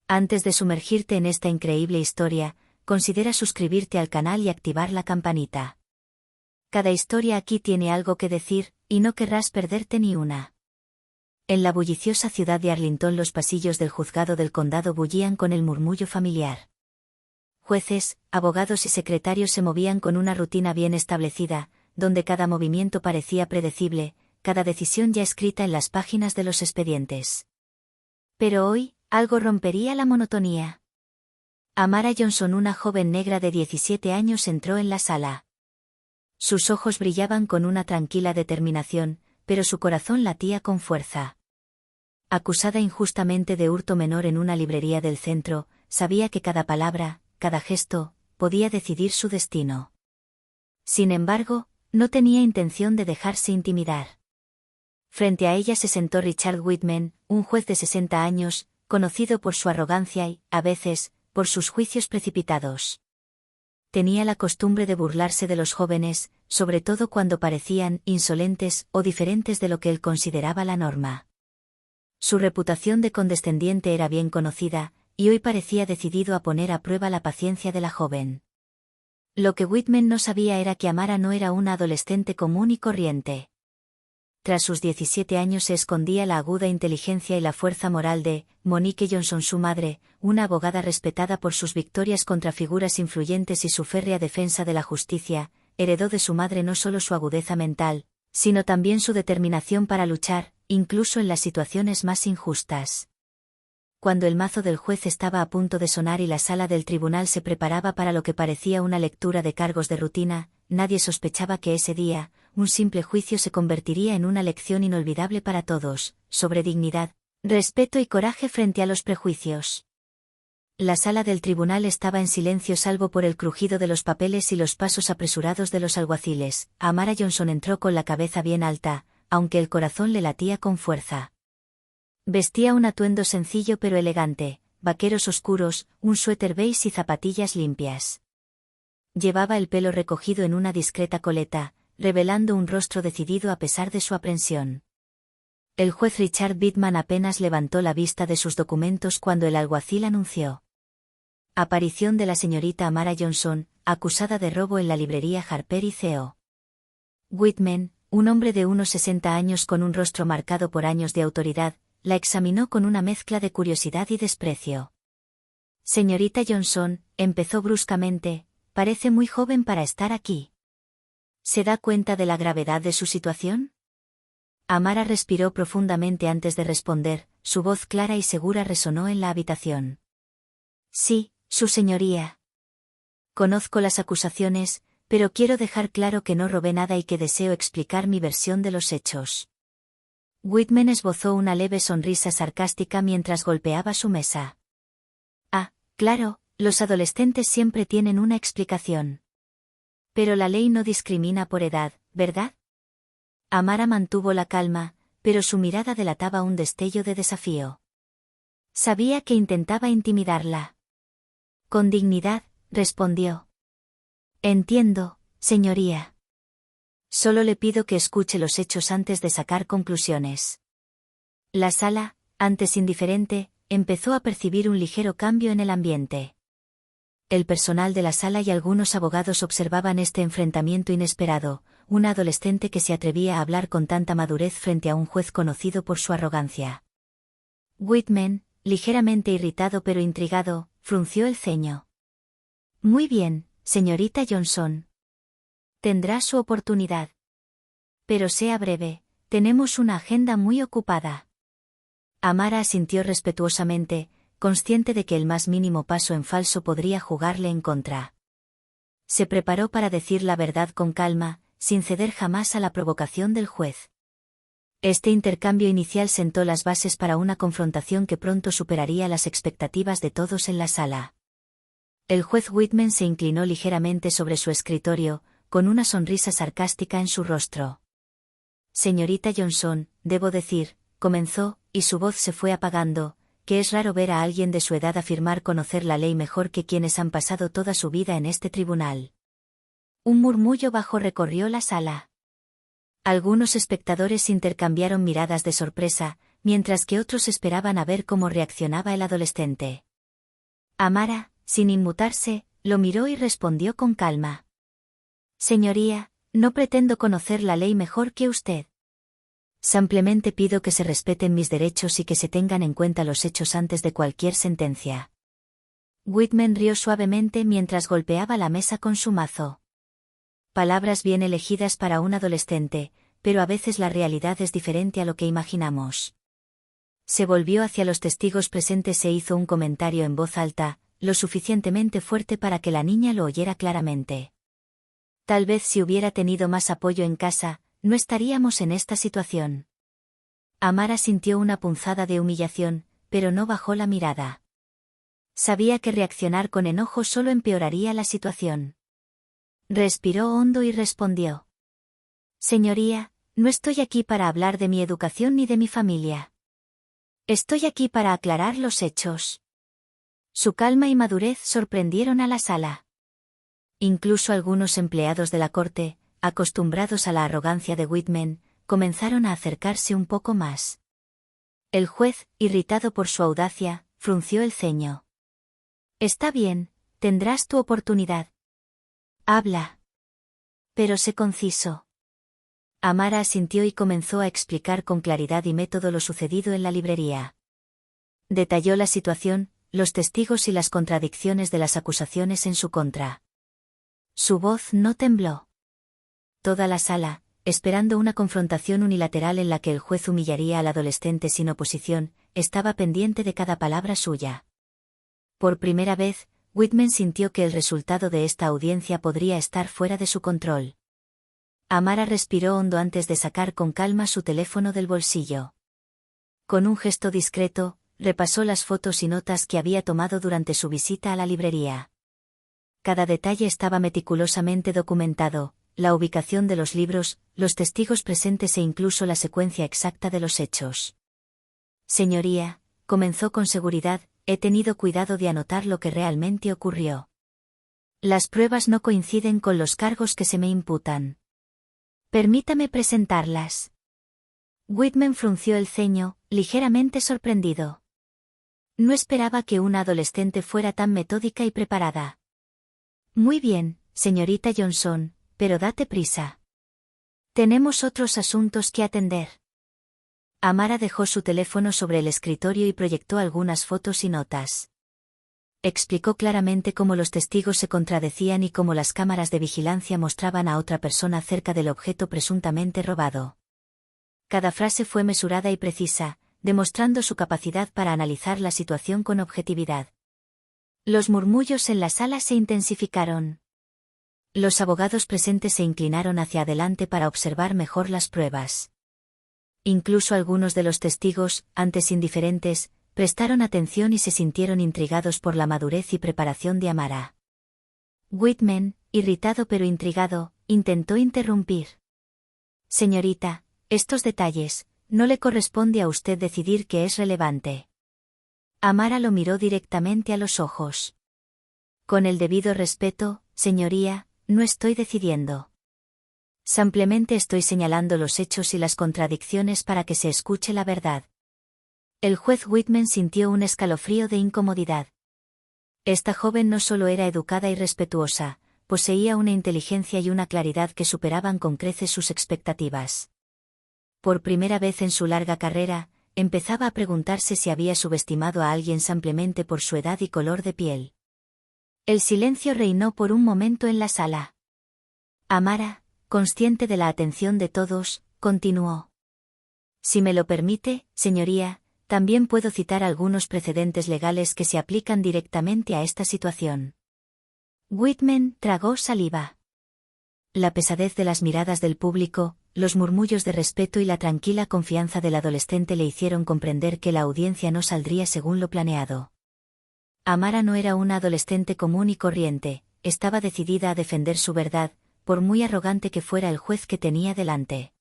Antes de sumergirte en esta increíble historia, considera suscribirte al canal y activar la campanita. Cada historia aquí tiene algo que decir, y no querrás perderte ni una. En la bulliciosa ciudad de Arlington los pasillos del juzgado del condado bullían con el murmullo familiar. Jueces, abogados y secretarios se movían con una rutina bien establecida, donde cada movimiento parecía predecible, cada decisión ya escrita en las páginas de los expedientes. Pero hoy, algo rompería la monotonía. Amara Johnson, una joven negra de 17 años, entró en la sala. Sus ojos brillaban con una tranquila determinación, pero su corazón latía con fuerza. Acusada injustamente de hurto menor en una librería del centro, sabía que cada palabra, cada gesto, podía decidir su destino. Sin embargo, no tenía intención de dejarse intimidar. Frente a ella se sentó Richard Whitman, un juez de 60 años, conocido por su arrogancia y, a veces, por sus juicios precipitados. Tenía la costumbre de burlarse de los jóvenes, sobre todo cuando parecían insolentes o diferentes de lo que él consideraba la norma. Su reputación de condescendiente era bien conocida, y hoy parecía decidido a poner a prueba la paciencia de la joven. Lo que Whitman no sabía era que Amara no era una adolescente común y corriente. Tras sus 17 años se escondía la aguda inteligencia y la fuerza moral de Monique Johnson, su madre, una abogada respetada por sus victorias contra figuras influyentes y su férrea defensa de la justicia. Heredó de su madre no solo su agudeza mental, sino también su determinación para luchar, incluso en las situaciones más injustas. Cuando el mazo del juez estaba a punto de sonar y la sala del tribunal se preparaba para lo que parecía una lectura de cargos de rutina, nadie sospechaba que ese día, un simple juicio se convertiría en una lección inolvidable para todos, sobre dignidad, respeto y coraje frente a los prejuicios. La sala del tribunal estaba en silencio salvo por el crujido de los papeles y los pasos apresurados de los alguaciles. Amara Johnson entró con la cabeza bien alta, aunque el corazón le latía con fuerza. Vestía un atuendo sencillo pero elegante, vaqueros oscuros, un suéter beige y zapatillas limpias. Llevaba el pelo recogido en una discreta coleta, revelando un rostro decidido a pesar de su aprensión. El juez Richard Whitman apenas levantó la vista de sus documentos cuando el alguacil anunció: aparición de la señorita Amara Johnson, acusada de robo en la librería Harper y Co. Whitman, un hombre de unos 60 años con un rostro marcado por años de autoridad, la examinó con una mezcla de curiosidad y desprecio. Señorita Johnson, empezó bruscamente, parece muy joven para estar aquí. ¿Se da cuenta de la gravedad de su situación? Amara respiró profundamente antes de responder, su voz clara y segura resonó en la habitación. Sí, su señoría. Conozco las acusaciones, pero quiero dejar claro que no robé nada y que deseo explicar mi versión de los hechos. Whitman esbozó una leve sonrisa sarcástica mientras golpeaba su mesa. Ah, claro, los adolescentes siempre tienen una explicación. Pero la ley no discrimina por edad, ¿verdad? Amara mantuvo la calma, pero su mirada delataba un destello de desafío. Sabía que intentaba intimidarla. Con dignidad, respondió. Entiendo, señoría. Solo le pido que escuche los hechos antes de sacar conclusiones. La sala, antes indiferente, empezó a percibir un ligero cambio en el ambiente. El personal de la sala y algunos abogados observaban este enfrentamiento inesperado, una adolescente que se atrevía a hablar con tanta madurez frente a un juez conocido por su arrogancia. Whitman, ligeramente irritado pero intrigado, frunció el ceño. Muy bien, señorita Johnson. Tendrá su oportunidad. Pero sea breve, tenemos una agenda muy ocupada. Amara asintió respetuosamente, consciente de que el más mínimo paso en falso podría jugarle en contra. Se preparó para decir la verdad con calma, sin ceder jamás a la provocación del juez. Este intercambio inicial sentó las bases para una confrontación que pronto superaría las expectativas de todos en la sala. El juez Whitman se inclinó ligeramente sobre su escritorio, con una sonrisa sarcástica en su rostro. Señorita Johnson, debo decir, comenzó, y su voz se fue apagando, que es raro ver a alguien de su edad afirmar conocer la ley mejor que quienes han pasado toda su vida en este tribunal. Un murmullo bajo recorrió la sala. Algunos espectadores intercambiaron miradas de sorpresa, mientras que otros esperaban a ver cómo reaccionaba el adolescente. Amara, sin inmutarse, lo miró y respondió con calma. Señoría, no pretendo conocer la ley mejor que usted. Simplemente pido que se respeten mis derechos y que se tengan en cuenta los hechos antes de cualquier sentencia. Whitman rió suavemente mientras golpeaba la mesa con su mazo. Palabras bien elegidas para un adolescente, pero a veces la realidad es diferente a lo que imaginamos. Se volvió hacia los testigos presentes e hizo un comentario en voz alta, lo suficientemente fuerte para que la niña lo oyera claramente. Tal vez si hubiera tenido más apoyo en casa, no estaríamos en esta situación. Amara sintió una punzada de humillación, pero no bajó la mirada. Sabía que reaccionar con enojo solo empeoraría la situación. Respiró hondo y respondió. Señoría, no estoy aquí para hablar de mi educación ni de mi familia. Estoy aquí para aclarar los hechos. Su calma y madurez sorprendieron a la sala. Incluso algunos empleados de la corte, acostumbrados a la arrogancia de Whitman, comenzaron a acercarse un poco más. El juez, irritado por su audacia, frunció el ceño. Está bien, tendrás tu oportunidad. Habla. Pero sé conciso. Amara asintió y comenzó a explicar con claridad y método lo sucedido en la librería. Detalló la situación, los testigos y las contradicciones de las acusaciones en su contra. Su voz no tembló. Toda la sala, esperando una confrontación unilateral en la que el juez humillaría al adolescente sin oposición, estaba pendiente de cada palabra suya. Por primera vez, Whitman sintió que el resultado de esta audiencia podría estar fuera de su control. Amara respiró hondo antes de sacar con calma su teléfono del bolsillo. Con un gesto discreto, repasó las fotos y notas que había tomado durante su visita a la librería. Cada detalle estaba meticulosamente documentado, la ubicación de los libros, los testigos presentes e incluso la secuencia exacta de los hechos. Señoría, comenzó con seguridad, he tenido cuidado de anotar lo que realmente ocurrió. Las pruebas no coinciden con los cargos que se me imputan. Permítame presentarlas. Whitman frunció el ceño, ligeramente sorprendido. No esperaba que una adolescente fuera tan metódica y preparada. Muy bien, señorita Johnson, pero date prisa. Tenemos otros asuntos que atender. Amara dejó su teléfono sobre el escritorio y proyectó algunas fotos y notas. Explicó claramente cómo los testigos se contradecían y cómo las cámaras de vigilancia mostraban a otra persona cerca del objeto presuntamente robado. Cada frase fue mesurada y precisa, demostrando su capacidad para analizar la situación con objetividad. Los murmullos en la sala se intensificaron. Los abogados presentes se inclinaron hacia adelante para observar mejor las pruebas. Incluso algunos de los testigos, antes indiferentes, prestaron atención y se sintieron intrigados por la madurez y preparación de Amara. Whitman, irritado pero intrigado, intentó interrumpir. Señorita, estos detalles, no le corresponde a usted decidir qué es relevante. Amara lo miró directamente a los ojos. Con el debido respeto, señoría, no estoy decidiendo. Simplemente estoy señalando los hechos y las contradicciones para que se escuche la verdad. El juez Whitman sintió un escalofrío de incomodidad. Esta joven no solo era educada y respetuosa, poseía una inteligencia y una claridad que superaban con creces sus expectativas. Por primera vez en su larga carrera, empezaba a preguntarse si había subestimado a alguien simplemente por su edad y color de piel. El silencio reinó por un momento en la sala. Amara, consciente de la atención de todos, continuó. Si me lo permite, señoría, también puedo citar algunos precedentes legales que se aplican directamente a esta situación. Whitman tragó saliva. La pesadez de las miradas del público, los murmullos de respeto y la tranquila confianza del adolescente le hicieron comprender que la audiencia no saldría según lo planeado. Amara no era una adolescente común y corriente, estaba decidida a defender su verdad, por muy arrogante que fuera el juez que tenía delante.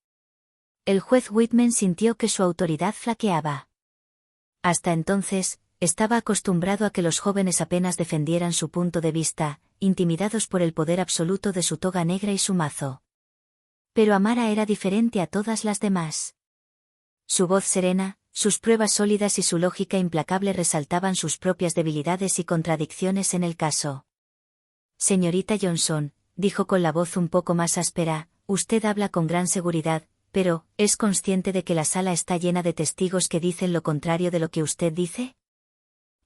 El juez Whitman sintió que su autoridad flaqueaba. Hasta entonces, estaba acostumbrado a que los jóvenes apenas defendieran su punto de vista, intimidados por el poder absoluto de su toga negra y su mazo. Pero Amara era diferente a todas las demás. Su voz serena, Sus pruebas sólidas y su lógica implacable resaltaban sus propias debilidades y contradicciones en el caso. Señorita Johnson, dijo con la voz un poco más áspera, usted habla con gran seguridad, pero, ¿es consciente de que la sala está llena de testigos que dicen lo contrario de lo que usted dice?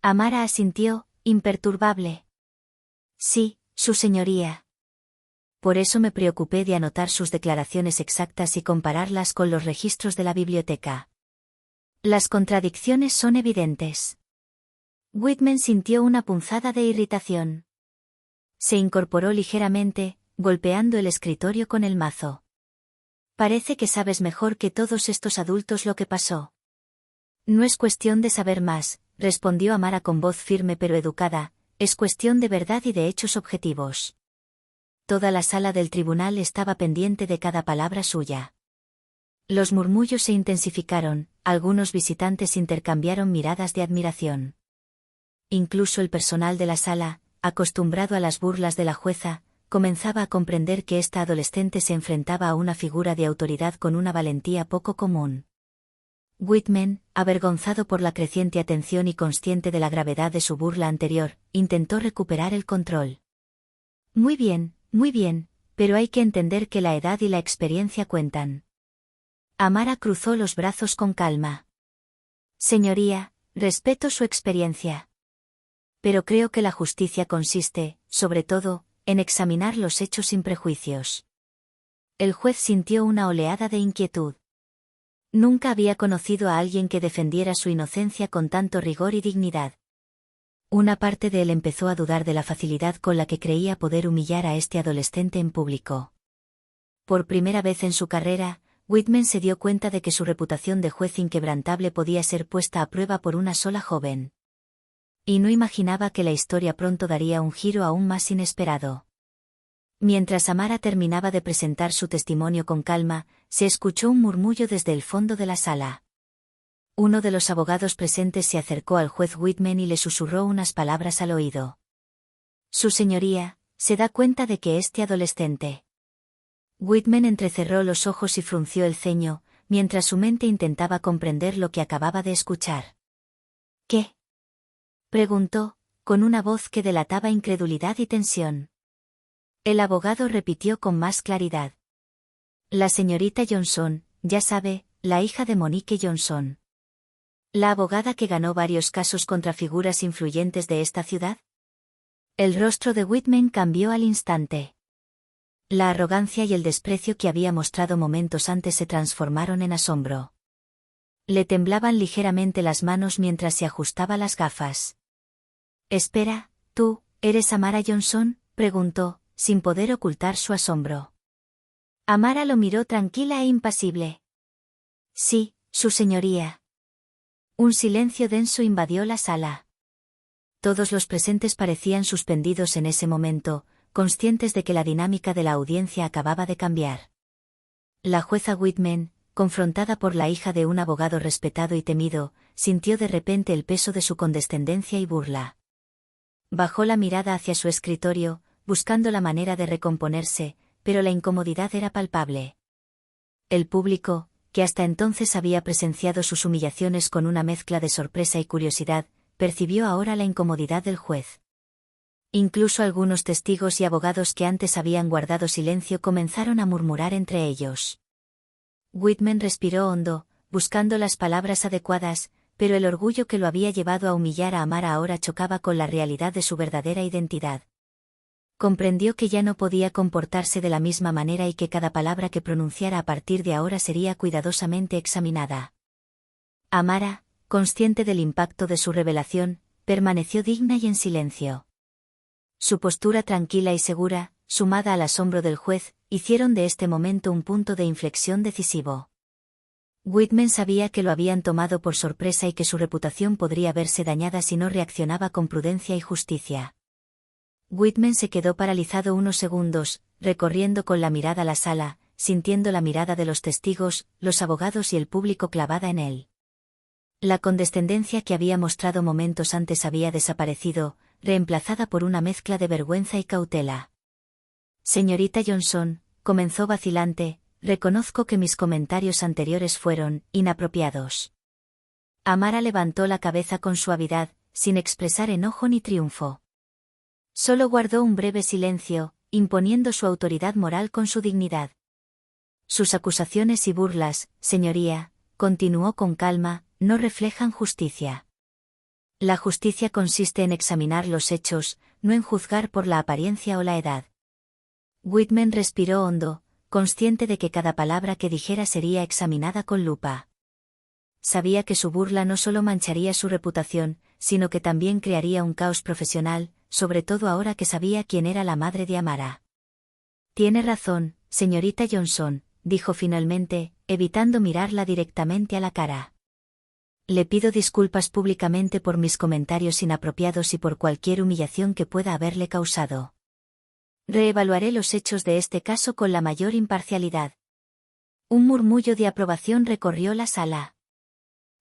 Amara asintió, imperturbable. Sí, su señoría. Por eso me preocupé de anotar sus declaraciones exactas y compararlas con los registros de la biblioteca. Las contradicciones son evidentes. Whitman sintió una punzada de irritación. Se incorporó ligeramente, golpeando el escritorio con el mazo. Parece que sabes mejor que todos estos adultos lo que pasó. No es cuestión de saber más, respondió Amara con voz firme pero educada, es cuestión de verdad y de hechos objetivos. Toda la sala del tribunal estaba pendiente de cada palabra suya. Los murmullos se intensificaron, algunos visitantes intercambiaron miradas de admiración. Incluso el personal de la sala, acostumbrado a las burlas de la jueza, comenzaba a comprender que esta adolescente se enfrentaba a una figura de autoridad con una valentía poco común. Whitman, avergonzado por la creciente atención y consciente de la gravedad de su burla anterior, intentó recuperar el control. Muy bien, pero hay que entender que la edad y la experiencia cuentan. Amara cruzó los brazos con calma. Señoría, respeto su experiencia. Pero creo que la justicia consiste, sobre todo, en examinar los hechos sin prejuicios. El juez sintió una oleada de inquietud. Nunca había conocido a alguien que defendiera su inocencia con tanto rigor y dignidad. Una parte de él empezó a dudar de la facilidad con la que creía poder humillar a este adolescente en público. Por primera vez en su carrera, Whitman se dio cuenta de que su reputación de juez inquebrantable podía ser puesta a prueba por una sola joven. Y no imaginaba que la historia pronto daría un giro aún más inesperado. Mientras Amara terminaba de presentar su testimonio con calma, se escuchó un murmullo desde el fondo de la sala. Uno de los abogados presentes se acercó al juez Whitman y le susurró unas palabras al oído. Su señoría, se da cuenta de que este adolescente. Whitman entrecerró los ojos y frunció el ceño, mientras su mente intentaba comprender lo que acababa de escuchar. ¿Qué? Preguntó, con una voz que delataba incredulidad y tensión. El abogado repitió con más claridad. La señorita Johnson, ya sabe, la hija de Monique Johnson. ¿La abogada que ganó varios casos contra figuras influyentes de esta ciudad? El rostro de Whitman cambió al instante. La arrogancia y el desprecio que había mostrado momentos antes se transformaron en asombro. Le temblaban ligeramente las manos mientras se ajustaba las gafas. Espera, ¿tú, eres Amara Johnson?, preguntó, sin poder ocultar su asombro. Amara lo miró tranquila e impasible. Sí, su señoría. Un silencio denso invadió la sala. Todos los presentes parecían suspendidos en ese momento, conscientes de que la dinámica de la audiencia acababa de cambiar. La jueza Whitman, confrontada por la hija de un abogado respetado y temido, sintió de repente el peso de su condescendencia y burla. Bajó la mirada hacia su escritorio, buscando la manera de recomponerse, pero la incomodidad era palpable. El público, que hasta entonces había presenciado sus humillaciones con una mezcla de sorpresa y curiosidad, percibió ahora la incomodidad del juez. Incluso algunos testigos y abogados que antes habían guardado silencio comenzaron a murmurar entre ellos. Whitman respiró hondo, buscando las palabras adecuadas, pero el orgullo que lo había llevado a humillar a Amara ahora chocaba con la realidad de su verdadera identidad. Comprendió que ya no podía comportarse de la misma manera y que cada palabra que pronunciara a partir de ahora sería cuidadosamente examinada. Amara, consciente del impacto de su revelación, permaneció digna y en silencio. Su postura tranquila y segura, sumada al asombro del juez, hicieron de este momento un punto de inflexión decisivo. Whitman sabía que lo habían tomado por sorpresa y que su reputación podría verse dañada si no reaccionaba con prudencia y justicia. Whitman se quedó paralizado unos segundos, recorriendo con la mirada la sala, sintiendo la mirada de los testigos, los abogados y el público clavada en él. La condescendencia que había mostrado momentos antes había desaparecido, reemplazada por una mezcla de vergüenza y cautela. Señorita Johnson, comenzó vacilante, reconozco que mis comentarios anteriores fueron inapropiados. Amara levantó la cabeza con suavidad, sin expresar enojo ni triunfo. Solo guardó un breve silencio, imponiendo su autoridad moral con su dignidad. Sus acusaciones y burlas, señoría, continuó con calma, no reflejan justicia. La justicia consiste en examinar los hechos, no en juzgar por la apariencia o la edad. Whitman respiró hondo, consciente de que cada palabra que dijera sería examinada con lupa. Sabía que su burla no solo mancharía su reputación, sino que también crearía un caos profesional, sobre todo ahora que sabía quién era la madre de Amara. Tiene razón, señorita Johnson, dijo finalmente, evitando mirarla directamente a la cara. Le pido disculpas públicamente por mis comentarios inapropiados y por cualquier humillación que pueda haberle causado. Reevaluaré los hechos de este caso con la mayor imparcialidad. Un murmullo de aprobación recorrió la sala.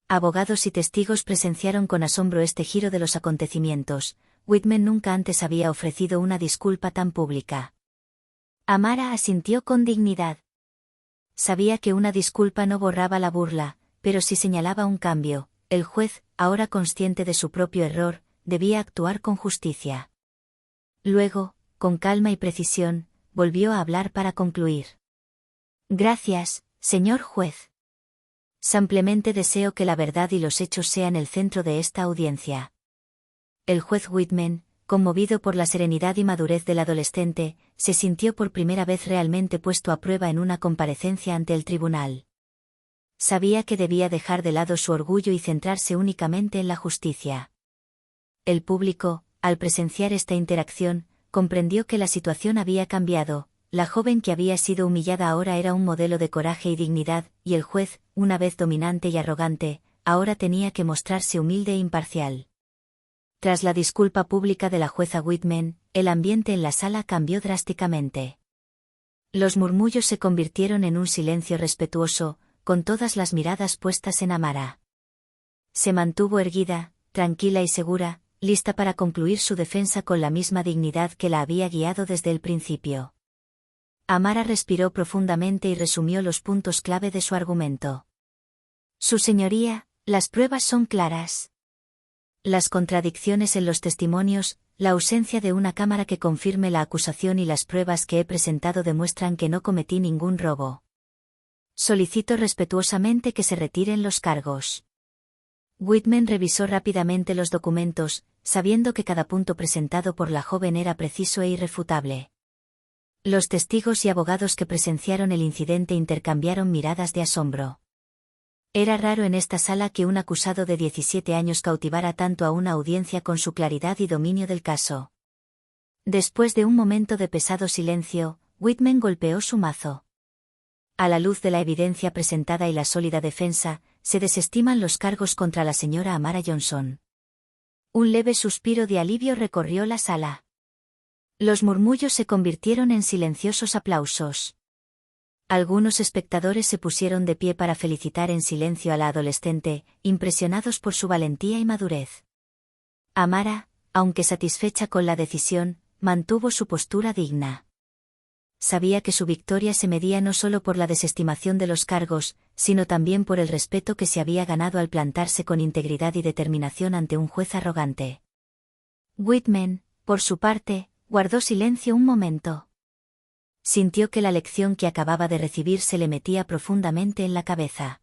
Abogados y testigos presenciaron con asombro este giro de los acontecimientos. Whitman nunca antes había ofrecido una disculpa tan pública. Amara asintió con dignidad. Sabía que una disculpa no borraba la burla, pero sí señalaba un cambio. El juez, ahora consciente de su propio error, debía actuar con justicia. Luego, con calma y precisión, volvió a hablar para concluir. Gracias, señor juez. Simplemente deseo que la verdad y los hechos sean el centro de esta audiencia. El juez Whitman, conmovido por la serenidad y madurez del adolescente, se sintió por primera vez realmente puesto a prueba en una comparecencia ante el tribunal. Sabía que debía dejar de lado su orgullo y centrarse únicamente en la justicia. El público, al presenciar esta interacción, comprendió que la situación había cambiado. La joven que había sido humillada ahora era un modelo de coraje y dignidad, y el juez, una vez dominante y arrogante, ahora tenía que mostrarse humilde e imparcial. Tras la disculpa pública de la jueza Whitman, el ambiente en la sala cambió drásticamente. Los murmullos se convirtieron en un silencio respetuoso, con todas las miradas puestas en Amara. Se mantuvo erguida, tranquila y segura, lista para concluir su defensa con la misma dignidad que la había guiado desde el principio. Amara respiró profundamente y resumió los puntos clave de su argumento. Su señoría, las pruebas son claras. Las contradicciones en los testimonios, la ausencia de una cámara que confirme la acusación y las pruebas que he presentado demuestran que no cometí ningún robo. Solicito respetuosamente que se retiren los cargos. Whitman revisó rápidamente los documentos, sabiendo que cada punto presentado por la joven era preciso e irrefutable. Los testigos y abogados que presenciaron el incidente intercambiaron miradas de asombro. Era raro en esta sala que un acusado de 17 años cautivara tanto a una audiencia con su claridad y dominio del caso. Después de un momento de pesado silencio, Whitman golpeó su mazo. A la luz de la evidencia presentada y la sólida defensa, se desestiman los cargos contra la señora Amara Johnson. Un leve suspiro de alivio recorrió la sala. Los murmullos se convirtieron en silenciosos aplausos. Algunos espectadores se pusieron de pie para felicitar en silencio a la adolescente, impresionados por su valentía y madurez. Amara, aunque satisfecha con la decisión, mantuvo su postura digna. Sabía que su victoria se medía no solo por la desestimación de los cargos, sino también por el respeto que se había ganado al plantarse con integridad y determinación ante un juez arrogante. Whitman, por su parte, guardó silencio un momento. Sintió que la lección que acababa de recibir se le metía profundamente en la cabeza.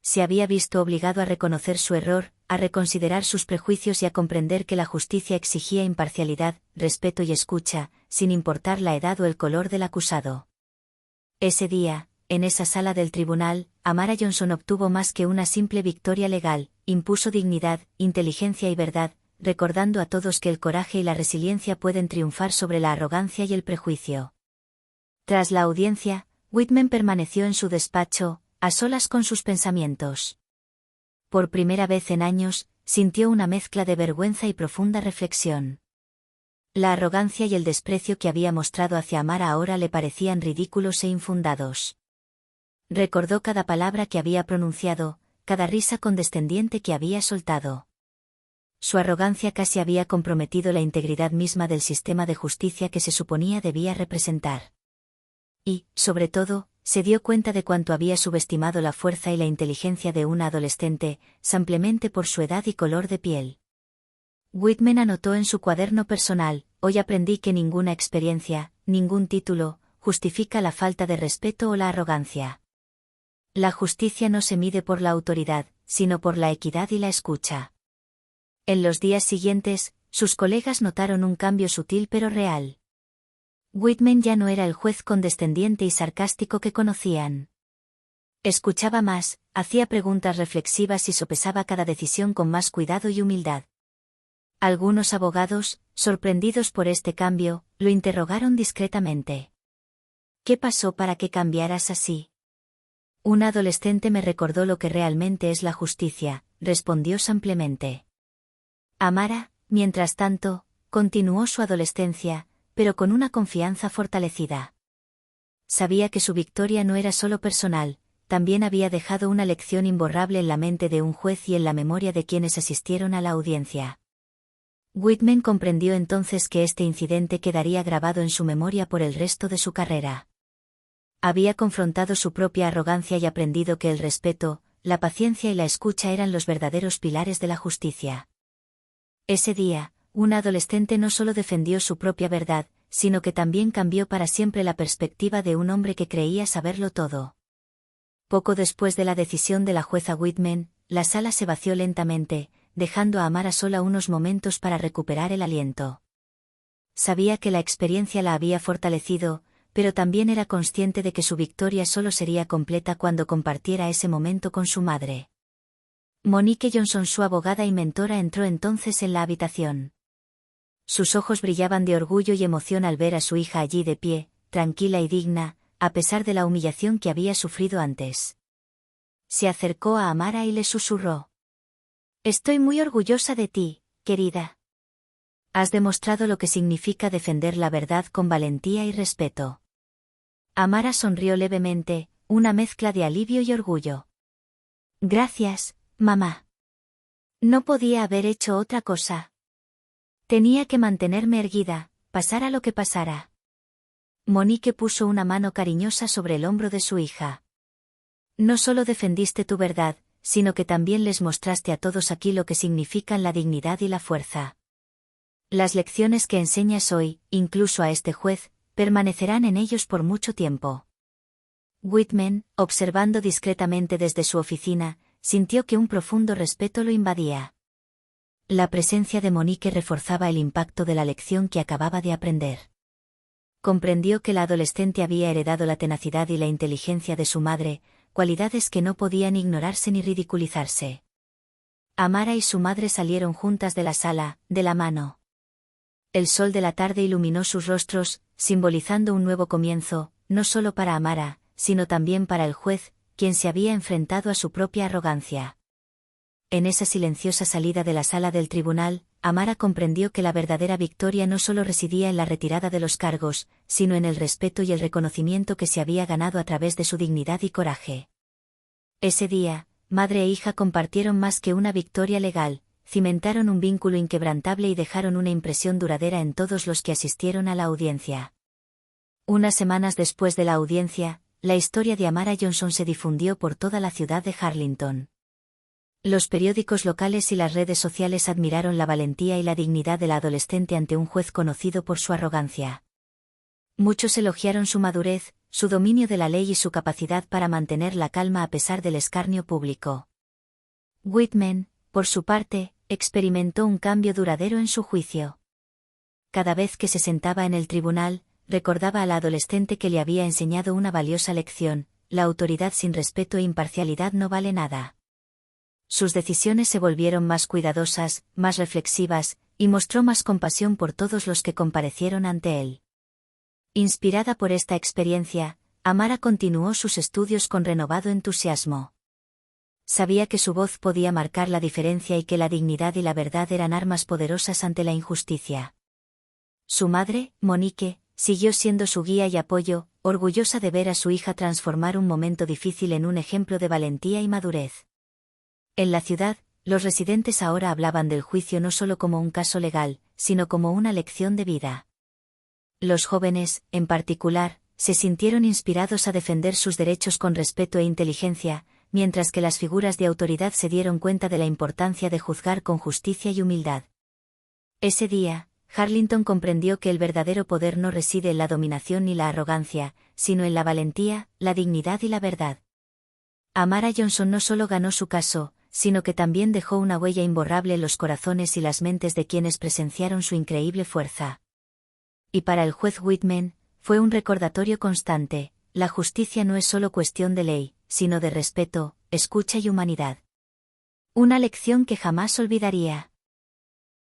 Se había visto obligado a reconocer su error, a reconsiderar sus prejuicios y a comprender que la justicia exigía imparcialidad, respeto y escucha, sin importar la edad o el color del acusado. Ese día, en esa sala del tribunal, Amara Johnson obtuvo más que una simple victoria legal, impuso dignidad, inteligencia y verdad, recordando a todos que el coraje y la resiliencia pueden triunfar sobre la arrogancia y el prejuicio. Tras la audiencia, Whitman permaneció en su despacho, a solas con sus pensamientos. Por primera vez en años, sintió una mezcla de vergüenza y profunda reflexión. La arrogancia y el desprecio que había mostrado hacia Amara ahora le parecían ridículos e infundados. Recordó cada palabra que había pronunciado, cada risa condescendiente que había soltado. Su arrogancia casi había comprometido la integridad misma del sistema de justicia que se suponía debía representar. Y, sobre todo, se dio cuenta de cuánto había subestimado la fuerza y la inteligencia de una adolescente, simplemente por su edad y color de piel. Whitman anotó en su cuaderno personal: hoy aprendí que ninguna experiencia, ningún título, justifica la falta de respeto o la arrogancia. La justicia no se mide por la autoridad, sino por la equidad y la escucha. En los días siguientes, sus colegas notaron un cambio sutil pero real. Whitman ya no era el juez condescendiente y sarcástico que conocían. Escuchaba más, hacía preguntas reflexivas y sopesaba cada decisión con más cuidado y humildad. Algunos abogados, sorprendidos por este cambio, lo interrogaron discretamente. ¿Qué pasó para que cambiaras así? Un adolescente me recordó lo que realmente es la justicia, respondió simplemente. Amara, mientras tanto, continuó su adolescencia, pero con una confianza fortalecida. Sabía que su victoria no era solo personal, también había dejado una lección imborrable en la mente de un juez y en la memoria de quienes asistieron a la audiencia. Whitman comprendió entonces que este incidente quedaría grabado en su memoria por el resto de su carrera. Había confrontado su propia arrogancia y aprendido que el respeto, la paciencia y la escucha eran los verdaderos pilares de la justicia. Ese día, un adolescente no solo defendió su propia verdad, sino que también cambió para siempre la perspectiva de un hombre que creía saberlo todo. Poco después de la decisión de la jueza Whitman, la sala se vació lentamente, dejando a Amara sola unos momentos para recuperar el aliento. Sabía que la experiencia la había fortalecido, pero también era consciente de que su victoria solo sería completa cuando compartiera ese momento con su madre. Monique Johnson, su abogada y mentora, entró entonces en la habitación. Sus ojos brillaban de orgullo y emoción al ver a su hija allí de pie, tranquila y digna, a pesar de la humillación que había sufrido antes. Se acercó a Amara y le susurró: «Estoy muy orgullosa de ti, querida. Has demostrado lo que significa defender la verdad con valentía y respeto». Amara sonrió levemente, una mezcla de alivio y orgullo. «Gracias, mamá. No podía haber hecho otra cosa. Tenía que mantenerme erguida, pasara lo que pasara». Monique puso una mano cariñosa sobre el hombro de su hija. «No solo defendiste tu verdad, sino que también les mostraste a todos aquí lo que significan la dignidad y la fuerza. Las lecciones que enseñas hoy, incluso a este juez, permanecerán en ellos por mucho tiempo». Whitman, observando discretamente desde su oficina, sintió que un profundo respeto lo invadía. La presencia de Monique reforzaba el impacto de la lección que acababa de aprender. Comprendió que la adolescente había heredado la tenacidad y la inteligencia de su madre, cualidades que no podían ignorarse ni ridiculizarse. Amara y su madre salieron juntas de la sala, de la mano. El sol de la tarde iluminó sus rostros, simbolizando un nuevo comienzo, no solo para Amara, sino también para el juez, quien se había enfrentado a su propia arrogancia. En esa silenciosa salida de la sala del tribunal, Amara comprendió que la verdadera victoria no solo residía en la retirada de los cargos, sino en el respeto y el reconocimiento que se había ganado a través de su dignidad y coraje. Ese día, madre e hija compartieron más que una victoria legal, cimentaron un vínculo inquebrantable y dejaron una impresión duradera en todos los que asistieron a la audiencia. Unas semanas después de la audiencia, la historia de Amara Johnson se difundió por toda la ciudad de Harlingen. Los periódicos locales y las redes sociales admiraron la valentía y la dignidad de la adolescente ante un juez conocido por su arrogancia. Muchos elogiaron su madurez, su dominio de la ley y su capacidad para mantener la calma a pesar del escarnio público. Whitman, por su parte, experimentó un cambio duradero en su juicio. Cada vez que se sentaba en el tribunal, recordaba a la adolescente que le había enseñado una valiosa lección: la autoridad sin respeto e imparcialidad no vale nada. Sus decisiones se volvieron más cuidadosas, más reflexivas, y mostró más compasión por todos los que comparecieron ante él. Inspirada por esta experiencia, Amara continuó sus estudios con renovado entusiasmo. Sabía que su voz podía marcar la diferencia y que la dignidad y la verdad eran armas poderosas ante la injusticia. Su madre, Monique, siguió siendo su guía y apoyo, orgullosa de ver a su hija transformar un momento difícil en un ejemplo de valentía y madurez. En la ciudad, los residentes ahora hablaban del juicio no solo como un caso legal, sino como una lección de vida. Los jóvenes, en particular, se sintieron inspirados a defender sus derechos con respeto e inteligencia, mientras que las figuras de autoridad se dieron cuenta de la importancia de juzgar con justicia y humildad. Ese día, Harlington comprendió que el verdadero poder no reside en la dominación ni la arrogancia, sino en la valentía, la dignidad y la verdad. Amara Johnson no solo ganó su caso, sino que también dejó una huella imborrable en los corazones y las mentes de quienes presenciaron su increíble fuerza. Y para el juez Whitman, fue un recordatorio constante: la justicia no es solo cuestión de ley, sino de respeto, escucha y humanidad. Una lección que jamás olvidaría.